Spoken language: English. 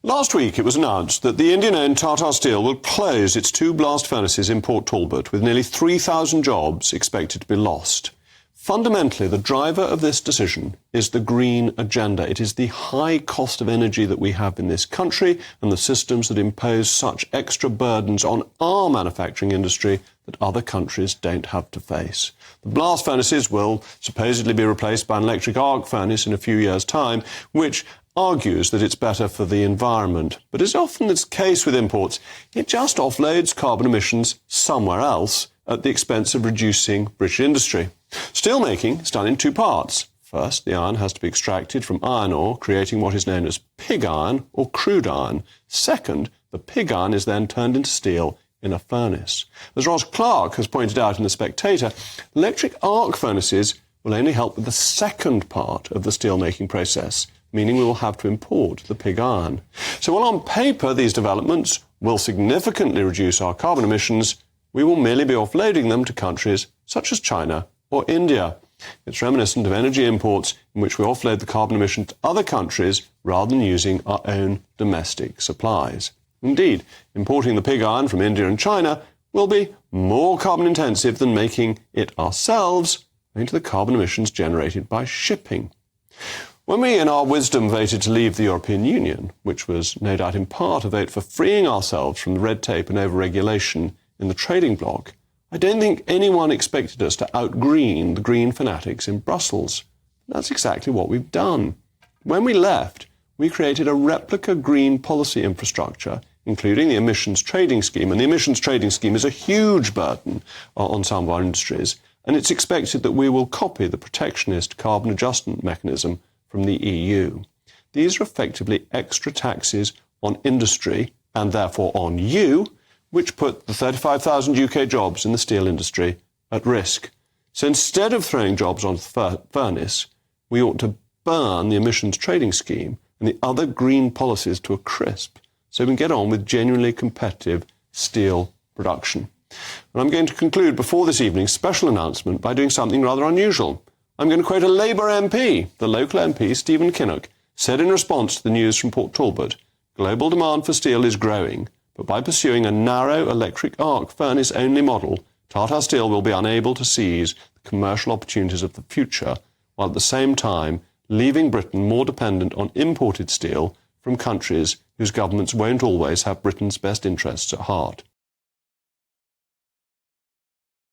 Last week it was announced that the Indian-owned Tata Steel will close its two blast furnaces in Port Talbot, with nearly 3,000 jobs expected to be lost. Fundamentally, the driver of this decision is the green agenda. It is the high cost of energy that we have in this country and the systems that impose such extra burdens on our manufacturing industry that other countries don't have to face. The blast furnaces will supposedly be replaced by an electric arc furnace in a few years' time, which argues that it's better for the environment. But as often is the case with imports, it just offloads carbon emissions somewhere else at the expense of reducing British industry. Steelmaking is done in two parts. First, the iron has to be extracted from iron ore, creating what is known as pig iron or crude iron. Second, the pig iron is then turned into steel in a furnace. As Ross Clark has pointed out in The Spectator, electric arc furnaces will only help with the second part of the steelmaking process, meaning we will have to import the pig iron. So while on paper these developments will significantly reduce our carbon emissions, we will merely be offloading them to countries such as China or India. It's reminiscent of energy imports in which we offload the carbon emissions to other countries rather than using our own domestic supplies. Indeed, importing the pig iron from India and China will be more carbon intensive than making it ourselves, owing to the carbon emissions generated by shipping. When we, in our wisdom, voted to leave the European Union, which was no doubt in part a vote for freeing ourselves from the red tape and over-regulation in the trading bloc, I don't think anyone expected us to out-green the green fanatics in Brussels. That's exactly what we've done. When we left, we created a replica green policy infrastructure, including the emissions trading scheme. And the emissions trading scheme is a huge burden on some of our industries. And it's expected that we will copy the protectionist carbon adjustment mechanism from the EU. These are effectively extra taxes on industry and therefore on you, which put the 35,000 UK jobs in the steel industry at risk. So instead of throwing jobs onto the furnace, we ought to burn the emissions trading scheme and the other green policies to a crisp so we can get on with genuinely competitive steel production. And I'm going to conclude before this evening's special announcement by doing something rather unusual. I'm going to quote a Labour MP. The local MP, Stephen Kinnock, said in response to the news from Port Talbot, global demand for steel is growing, but by pursuing a narrow electric arc furnace-only model, Tata Steel will be unable to seize the commercial opportunities of the future, while at the same time leaving Britain more dependent on imported steel from countries whose governments won't always have Britain's best interests at heart.